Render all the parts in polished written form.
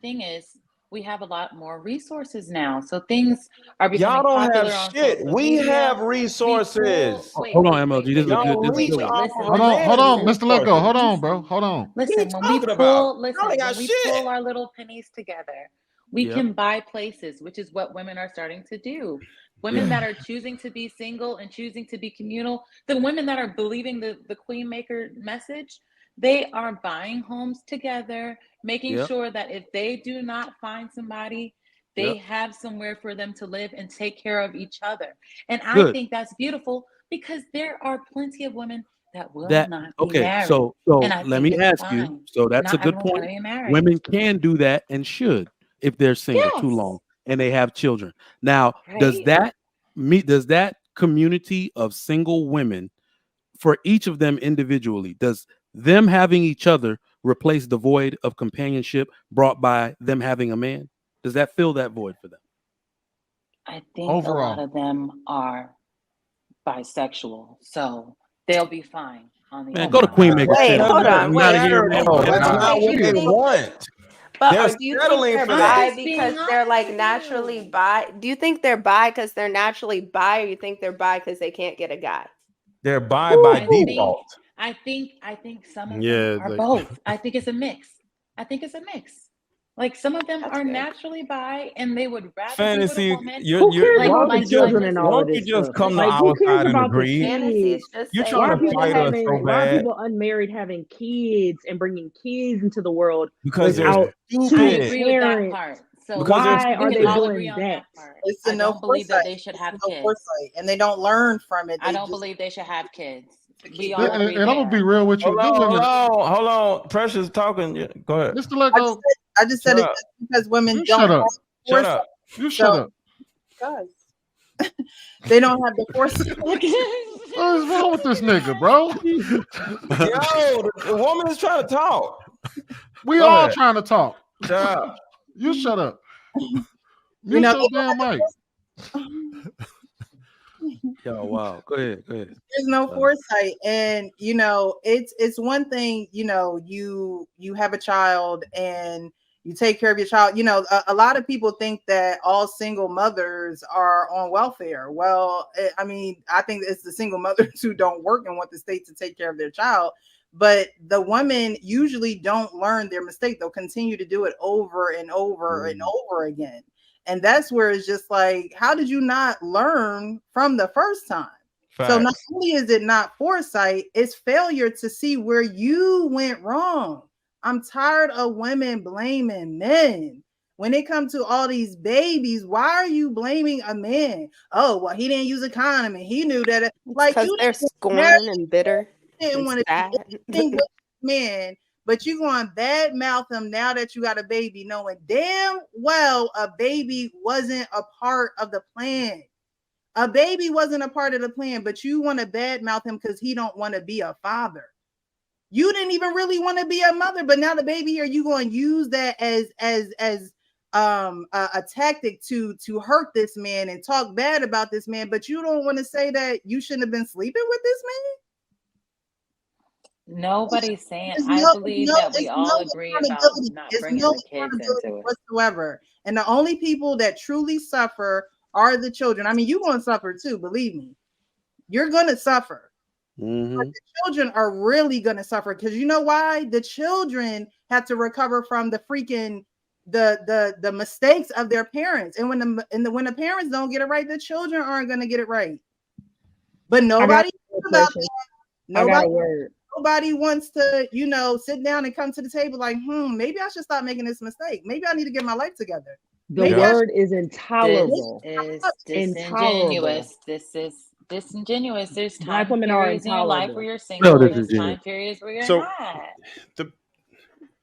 thing is, we have a lot more resources now. So things are Y'all becoming don't have popular on shit. social We media. have We resources. pull, wait, Hold on, wait, MLG. wait, This is wait, a good. Y'all This is a wait, leech good wait, one. off listen, of a Hold man's on, listen, Mr. Let Go. resources. Hold on, bro. Hold on. What are you listen. When we talking pull, about? Y'all listen, ain't when got we shit. pull our little pennies together, we Yep. can buy places, which is what women are starting to do. Women that are choosing to be single and choosing to be communal, the women that are believing the Queen Maker message, they are buying homes together, making Yep. sure that if they do not find somebody, they Yep. have somewhere for them to live and take care of each other. And I Good. think that's beautiful because there are plenty of women that will That not be okay. married. So And I let think me it's ask you. fine. So that's a Not good everyone's point. going to be married. Women can do that and should if they're single too Yes. long and they have children. Now, does Right? that community of single women, for each of them individually, does them having each other replace the void of companionship brought by them having a man? Does that fill that void for them? I think a lot of them are bisexual, so they'll be fine on the Man, Oh go to my other Queen God. Maker Wait, channel. hold Get the on. fuck out of here, man. No, Get that's out of not here. what they want. But They're do you think settling they're for bi that. because they're like naturally bi? Do you think they're bi because they're naturally bi, or you think they're bi because they can't get a guy? They're by default. I think some of Yeah, them are like both. I think it's a mix. I think it's a mix. Like some of them That's are good. naturally bi and they would rather be with a Fantasy, woman. Who cares Like about the like children like and why all of don't you this just stuff? come to Like, who our cares side and about the agree? Fantasy is kids? just You're saying Why trying are to what people fight us so why are bad people unmarried having kids and bringing kids into the world because they're without I stupid. two agree with that parents? part. So Because they're Why we are can they all stupid. agree doing on that? that part. It's I a no don't believe that foresight. they should It's have no kids. foresight, and they don't learn from it. I They don't just believe they should have kids. to We keep all doing. agree And I'm gonna be there. real with you. Hold Good on, women, hold on. Precious talking. Yeah, go ahead. Mr. Let I just Go. said, I just Shut said it's up. just because women You don't shut have up. Shut foresight. up. You So, shut up. guys, they don't have the foresight. Look What is wrong with this nigga, bro? Yo, the woman is trying to talk. We Go all ahead. trying to talk. Shut up. You shut up. You Mute know, your damn mic. Yo, wow. Go ahead. there's no foresight, and you know, it's one thing. You know, you have a child and you take care of your child. You know, a lot of people think that all single mothers are on welfare. Well, I mean, I think it's the single mothers who don't work and want the state to take care of their child. But the women usually don't learn their mistake. They'll continue to do it over and over and over again. And that's where it's just like, how did you not learn from the first time? So not Facts. only is it not foresight, it's failure to see where you went wrong. I'm tired of women blaming men. When it comes to all these babies, why are you blaming a man? Oh, well, he didn't use a condom and he knew that. Like, Because you they're didn't marry, scorned and bitter didn't and want to sad. be anything with men, but you going to bad mouth him now that you got a baby, knowing damn well a baby wasn't a part of the plan. A baby wasn't a part of the plan, but you want to badmouth him because he don't want to be a father. You didn't even really want to be a mother, but now the baby here, you going to use that as a tactic to hurt this man and talk bad about this man, but you don't want to say that you shouldn't have been sleeping with this man. Nobody's saying. There's I no, believe no, that we it's all no agree about accountability. not It's bringing no the kids accountability into it. whatsoever. And the only people that truly suffer are the children. I mean, you're going to suffer too, believe me. You're going to suffer. Mm-hmm. But the children are really going to suffer because you know why? The children have to recover from the freaking the mistakes of their parents. And when the parents don't get it right, the children aren't going to get it right. But nobody thinks about that. Nobody wants to, you know, sit down and come to the table like, maybe I should stop making this mistake. Maybe I need to get my life together. The word is intolerable. This is disingenuous. This is disingenuous. There's Black time women are periods in your life intolerable. where you're single, No, and there's disingenuous. time periods where you're So- not.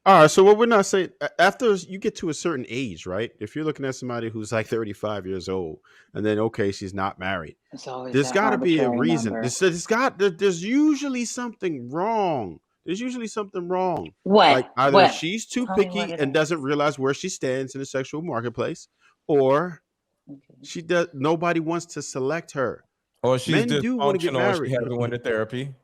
all right. So what we're not saying, after you get to a certain age, right? If you're looking at somebody who's like 35 years old, and then okay, she's not married, It's always there's that got to be a arbitrary reason. number. There's usually something wrong. There's usually something wrong. What? Like either What? she's too Tell me what picky it and is. doesn't realize where she stands in the sexual marketplace, or she does. Nobody wants to select her. Or she's Men do want to get dysfunctional and she married. hasn't went to therapy.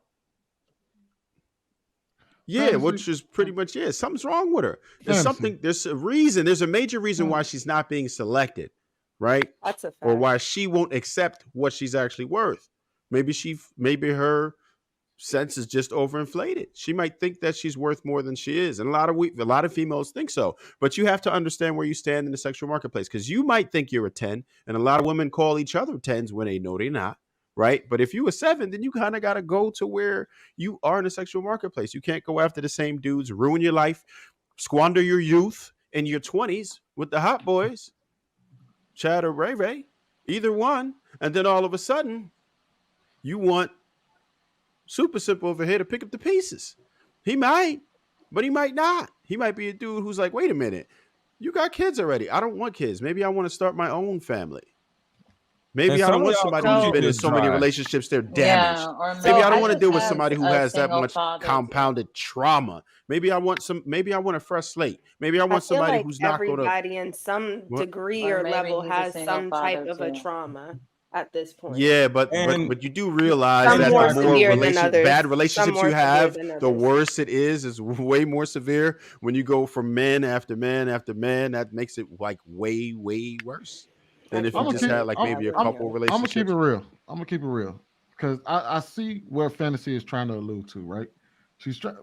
Yeah, Fantasy. which is pretty much something's wrong with her. There's Fantasy. there's a reason, there's a major reason why she's not being selected, right? That's a fact. Or why she won't accept what she's actually worth. Maybe her sense is just overinflated. She might think that she's worth more than she is, and a lot of females think so. But you have to understand where you stand in the sexual marketplace, because you might think you're a 10, and a lot of women call each other 10s when they know they're not. Right. But if you a 7, then you kind of got to go to where you are in the sexual marketplace. You can't go after the same dudes, ruin your life, squander your youth in your 20s with the hot boys, Chad or Ray Ray, either one. And then all of a sudden, you want Super Simple over here to pick up the pieces. He might, but he might not. He might be a dude who's like, wait a minute, you got kids already. I don't want kids. Maybe I want to start my own family. Maybe And I some don't of want y'all somebody coochie who's been in just so many dry. relationships they're Yeah, damaged. or Maybe I don't I want to just deal with have somebody who a has that single much father too. compounded trauma. Maybe I want a fresh slate. Maybe I I want feel somebody like who's not going to. everybody in some What? degree Or or maybe level he's a has single some type father of a too. trauma at this point. Yeah, but And you do realize Some that more the more severe than others. bad Some relationships more you severe have, than the others. worse it is way more severe when you go from man after man after man. That makes it like way, way worse than if you I'ma just keep- had like maybe a I'm couple gonna relationships. keep it real. I'm gonna keep it real because I see where Fantasy is trying to allude to, right?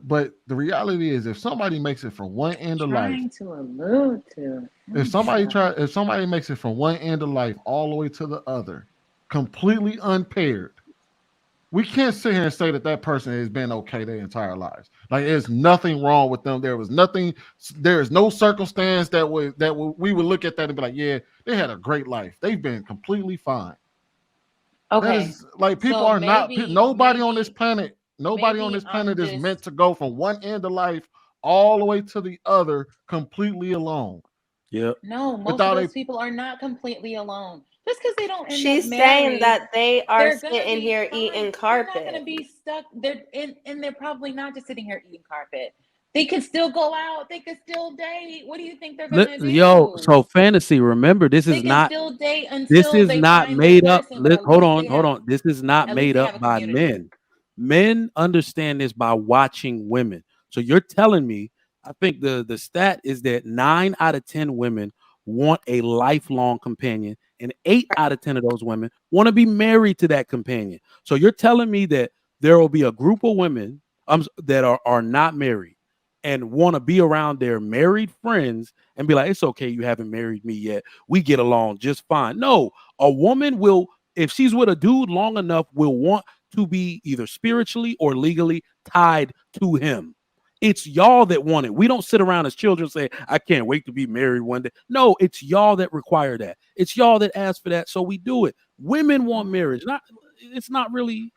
But the reality is, if somebody makes it from one end of life, Trying to allude to. if somebody makes it from one end of life all the way to the other, completely unpaired, we can't sit here and say that person has been okay their entire lives. Like there's nothing wrong with them. There is no circumstance we would look at that and be like, yeah, they had a great life. They've been completely fine. That Okay. is like people So are not. maybe- Nobody on this maybe- planet. Nobody on maybe this planet I'm is just- meant to go from one end of life all the way to the other completely alone. Yep. No, most Without of those people are not completely alone. Just because they don't end She's up saying married, that they are they're gonna sitting be here fine. eating They're not carpet. gonna be stuck. And they're probably not just sitting here eating carpet. They can still go out. They can still date. What do you think they're gonna do? Yo, so Fantasy, remember, this they is can not still date until this is they not find made the up. person, but at Hold least they on. have- This is not at least made they up have a by community. men. Men understand this by watching women. So you're telling me, I think the stat is that 9 out of 10 women want a lifelong companion, and 8 out of 10 of those women want to be married to that companion. So you're telling me that there will be a group of women that are not married and want to be around their married friends and be like, it's okay, you haven't married me yet. We get along just fine. No, a woman will, if she's with a dude long enough, will want to be either spiritually or legally tied to him. It's y'all that want it. We don't sit around as children saying, I can't wait to be married one day. No, it's y'all that require that. It's y'all that ask for that. So we do it. Women want marriage. It's not really